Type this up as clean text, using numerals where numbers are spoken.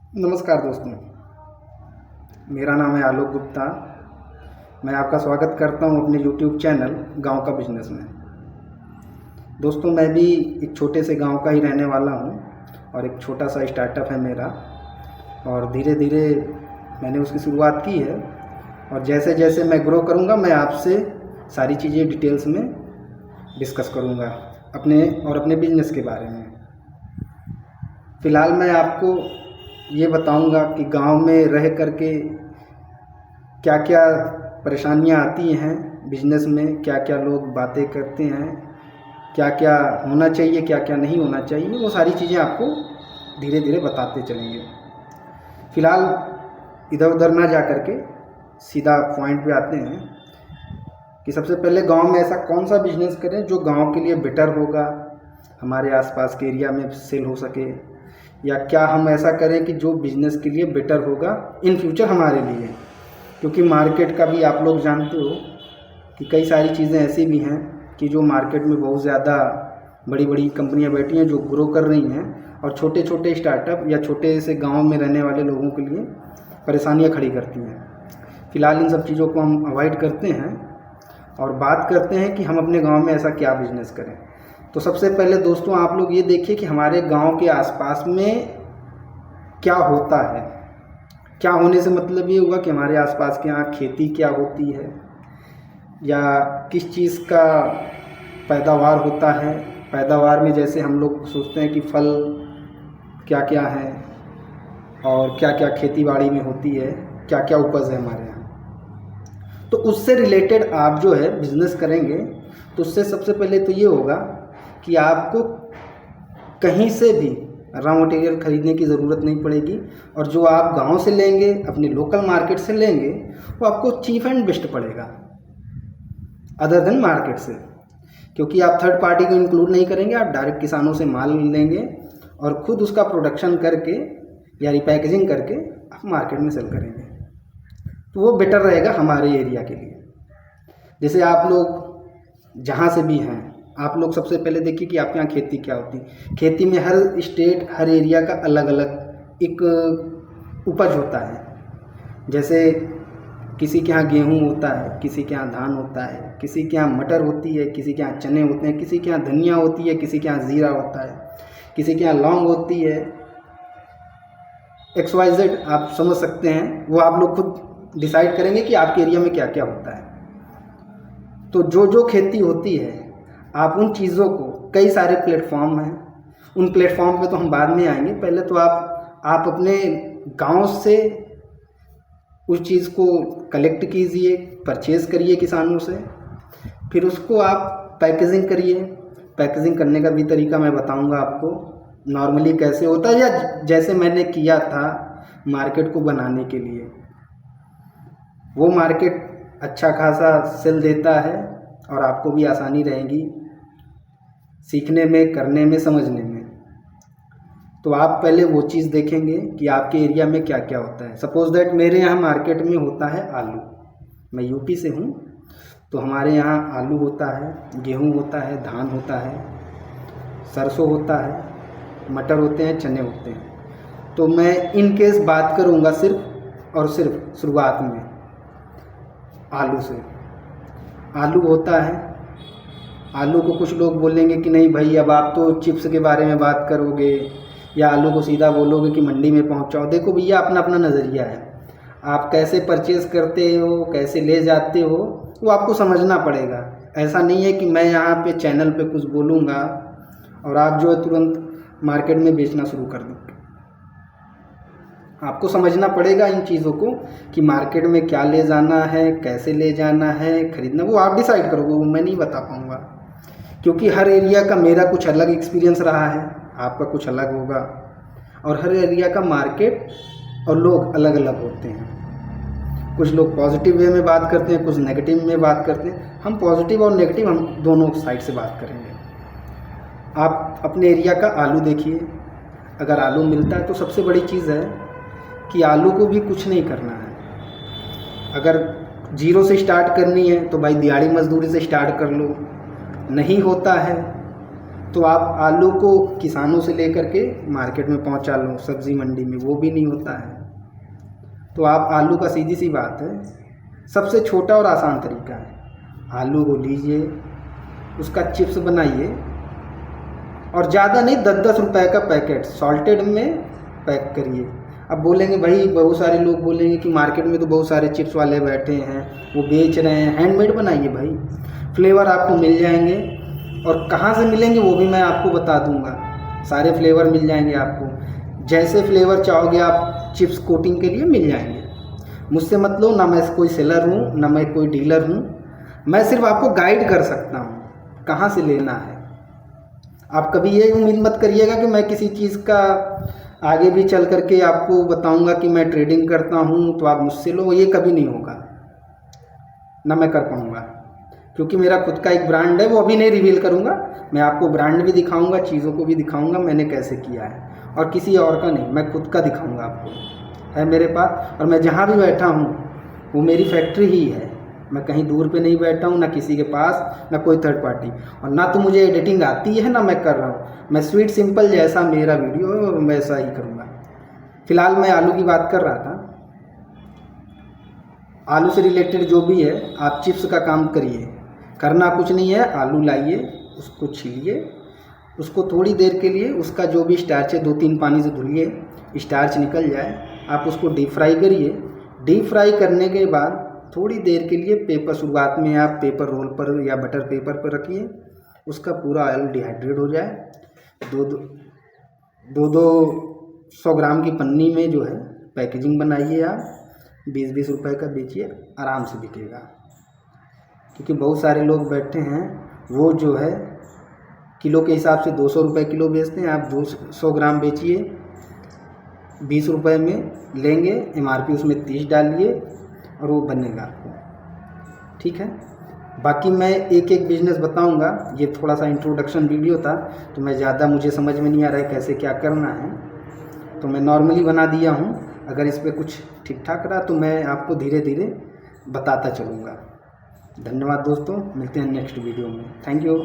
नमस्कार दोस्तों, मेरा नाम है आलोक गुप्ता। मैं आपका स्वागत करता हूं अपने YouTube चैनल गांव का बिजनेस में। दोस्तों, मैं भी एक छोटे से गांव का ही रहने वाला हूं और एक छोटा सा स्टार्टअप है मेरा, और धीरे धीरे मैंने उसकी शुरुआत की है। और जैसे जैसे मैं ग्रो करूंगा, मैं आपसे सारी चीज़ें डिटेल्स में डिस्कस करूंगा अपने बिजनेस के बारे में। फ़िलहाल मैं आपको ये बताऊंगा कि गांव में रह करके क्या क्या परेशानियां आती हैं बिजनेस में, क्या क्या लोग बातें करते हैं, क्या क्या होना चाहिए, क्या क्या नहीं होना चाहिए, वो सारी चीज़ें आपको धीरे धीरे बताते चलेंगे। फ़िलहाल इधर उधर ना जा करके सीधा पॉइंट पे आते हैं कि सबसे पहले गांव में ऐसा कौन सा बिजनेस करें जो गांव के लिए बेटर होगा, हमारे आसपास के एरिया में सेल हो सके, या क्या हम ऐसा करें कि जो बिज़नेस के लिए बेटर होगा इन फ्यूचर हमारे लिए। क्योंकि मार्केट का भी आप लोग जानते हो कि कई सारी चीज़ें ऐसी भी हैं कि जो मार्केट में बहुत ज़्यादा बड़ी बड़ी कंपनियां बैठी हैं जो ग्रो कर रही हैं, और छोटे छोटे स्टार्टअप या छोटे से गांव में रहने वाले लोगों के लिए परेशानियां खड़ी करती हैं। फ़िलहाल इन सब चीज़ों को हम अवॉइड करते हैं और बात करते हैं कि हम अपने गाँव में ऐसा क्या बिज़नेस करें। तो सबसे पहले दोस्तों, आप लोग ये देखिए कि हमारे गांव के आसपास में क्या होता है। क्या होने से मतलब ये हुआ कि हमारे आसपास के यहाँ खेती क्या होती है, या किस चीज़ का पैदावार होता है। पैदावार में जैसे हम लोग सोचते हैं कि फल क्या क्या है और क्या क्या खेती बाड़ी में होती है, क्या क्या उपज है हमारे यहाँ। तो उससे रिलेटेड आप जो है बिज़नेस करेंगे तो उससे सबसे पहले तो ये होगा कि आपको कहीं से भी रॉ मटेरियल ख़रीदने की ज़रूरत नहीं पड़ेगी, और जो आप गांव से लेंगे, अपने लोकल मार्केट से लेंगे, वो आपको चीप एंड बेस्ट पड़ेगा अदर देन मार्केट से। क्योंकि आप थर्ड पार्टी को इंक्लूड नहीं करेंगे, आप डायरेक्ट किसानों से माल लेंगे और ख़ुद उसका प्रोडक्शन करके या रिपैकेजिंग करके आप मार्केट में सेल करेंगे। तो वो बेटर रहेगा हमारे एरिया के लिए। जैसे आप लोग जहाँ से भी हैं, आप लोग सबसे पहले देखिए कि आपके यहाँ खेती क्या होती है। खेती में हर स्टेट, हर एरिया का अलग अलग एक उपज होता है। जैसे किसी के यहाँ गेहूँ होता है, किसी के यहाँ धान होता है, किसी के यहाँ मटर होती है, किसी के यहाँ चने होते हैं, किसी के यहाँ धनिया होती है, किसी के यहाँ ज़ीरा होता है, किसी के यहाँ लौंग होती है, XYZ आप समझ सकते हैं। वो आप लोग खुद डिसाइड करेंगे कि आपके एरिया में क्या क्या होता है। तो जो जो खेती होती है, आप उन चीज़ों को, कई सारे प्लेटफॉर्म हैं, उन प्लेटफॉर्म पे तो हम बाद में आएंगे। पहले तो आप अपने गांव से उस चीज़ को कलेक्ट कीजिए, परचेज़ करिए किसानों से, फिर उसको आप पैकेजिंग करिए। पैकेजिंग करने का भी तरीका मैं बताऊंगा आपको, नॉर्मली कैसे होता है, या जैसे मैंने किया था मार्केट को बनाने के लिए। वो मार्केट अच्छा खासा सेल देता है और आपको भी आसानी रहेगी सीखने में, करने में, समझने में। तो आप पहले वो चीज़ देखेंगे कि आपके एरिया में क्या क्या होता है। सपोज़ दैट मेरे यहाँ मार्केट में होता है आलू। मैं यूपी से हूँ, तो हमारे यहाँ आलू होता है, गेहूँ होता है, धान होता है, सरसों होता है, मटर होते हैं, चने होते हैं। तो मैं इन केस बात करूँगा सिर्फ और सिर्फ शुरुआत में आलू से। आलू होता है, आलू को कुछ लोग बोलेंगे कि नहीं भाई, अब आप तो चिप्स के बारे में बात करोगे या आलू को सीधा बोलोगे कि मंडी में पहुंचाओ। देखो भैया, अपना अपना नज़रिया है। आप कैसे परचेज़ करते हो, कैसे ले जाते हो, वो आपको समझना पड़ेगा। ऐसा नहीं है कि मैं यहाँ पे चैनल पे कुछ बोलूँगा और आप जो है तुरंत मार्केट में बेचना शुरू कर दो। आपको समझना पड़ेगा इन चीज़ों को कि मार्केट में क्या ले जाना है, कैसे ले जाना है, खरीदना, वो आप डिसाइड करोगे, वो मैं नहीं बता पाऊँगा। क्योंकि हर एरिया का मेरा कुछ अलग एक्सपीरियंस रहा है, आपका कुछ अलग होगा, और हर एरिया का मार्केट और लोग अलग अलग होते हैं। कुछ लोग पॉजिटिव वे में बात करते हैं, कुछ नेगेटिव में बात करते हैं। हम पॉजिटिव और नेगेटिव, हम दोनों साइड से बात करेंगे। आप अपने एरिया का आलू देखिए। अगर आलू मिलता है तो सबसे बड़ी चीज़ है कि आलू को भी कुछ नहीं करना है। अगर जीरो से स्टार्ट करनी है तो भाई दिहाड़ी मजदूरी से स्टार्ट कर लो। नहीं होता है तो आप आलू को किसानों से लेकर के मार्केट में पहुंचा लो सब्ज़ी मंडी में, वो भी नहीं होता है। तो आप आलू का सीधी सी बात है, सबसे छोटा और आसान तरीका है, आलू को लीजिए, उसका चिप्स बनाइए और ज़्यादा नहीं 10-10 रुपए का पैकेट सॉल्टेड में पैक करिए। अब बोलेंगे भाई, बहुत सारे लोग बोलेंगे कि मार्केट में तो बहुत सारे चिप्स वाले बैठे हैं, वो बेच रहे हैं। हैंडमेड बनाइए भाई, फ्लेवर आपको मिल जाएंगे और कहाँ से मिलेंगे वो भी मैं आपको बता दूंगा। सारे फ्लेवर मिल जाएंगे आपको, जैसे फ्लेवर चाहोगे आप चिप्स कोटिंग के लिए मिल जाएंगे। मुझसे मत लो, ना मैं कोई सेलर हूँ ना मैं कोई डीलर हूँ, मैं सिर्फ आपको गाइड कर सकता हूँ कहाँ से लेना है। आप कभी ये उम्मीद मत करिएगा कि मैं किसी चीज़ का आगे भी चल करके आपको बताऊंगा कि मैं ट्रेडिंग करता हूँ तो आप मुझसे लो, ये कभी नहीं होगा, ना मैं कर पाऊँगा, क्योंकि मेरा खुद का एक ब्रांड है, वो अभी नहीं रिवील करूँगा। मैं आपको ब्रांड भी दिखाऊंगा, चीज़ों को भी दिखाऊंगा मैंने कैसे किया है, और किसी और का नहीं, मैं खुद का दिखाऊंगा आपको, है मेरे पास। और मैं जहाँ भी बैठा हूँ वो मेरी फैक्ट्री ही है, मैं कहीं दूर पे नहीं बैठा हूँ, ना किसी के पास, ना कोई थर्ड पार्टी, और ना तो मुझे एडिटिंग आती है ना मैं कर रहा हूँ। मैं स्वीट सिंपल जैसा मेरा वीडियो है मैं वैसा ही करूँगा। फिलहाल मैं आलू की बात कर रहा था, आलू से रिलेटेड जो भी है आप चिप्स का काम करिए, करना कुछ नहीं है। आलू लाइए, उसको छीलिए, उसको थोड़ी देर के लिए उसका जो भी स्टार्च है 2-3 पानी से धुलिए, स्टार्च निकल जाए, आप उसको डीप फ्राई करिए। डीप फ्राई करने के बाद थोड़ी देर के लिए पेपर, शुरुआत में आप पेपर रोल पर या बटर पेपर पर रखिए, उसका पूरा ऑयल डिहाइड्रेट हो जाए। 200 ग्राम की पन्नी में जो है पैकेजिंग बनाइए, आप 20-20 रुपए का बेचिए, आराम से बिकेगा। क्योंकि बहुत सारे लोग बैठे हैं वो जो है किलो के हिसाब से 200 रुपये किलो बेचते हैं, आप 200 ग्राम बेचिए 20 रुपये में लेंगे, MRP उसमें 30 डालिए और वो बनेगा आपको, ठीक है। बाकी मैं एक एक बिजनेस बताऊंगा, ये थोड़ा सा इंट्रोडक्शन वीडियो था तो मैं ज़्यादा मुझे समझ में नहीं आ रहा है कैसे क्या करना है, तो मैं नॉर्मली बना दिया हूँ। अगर इस पर कुछ ठीक ठाक रहा तो मैं आपको धीरे धीरे बताता चलूँगा। धन्यवाद दोस्तों, मिलते हैं नेक्स्ट वीडियो में। Thank you.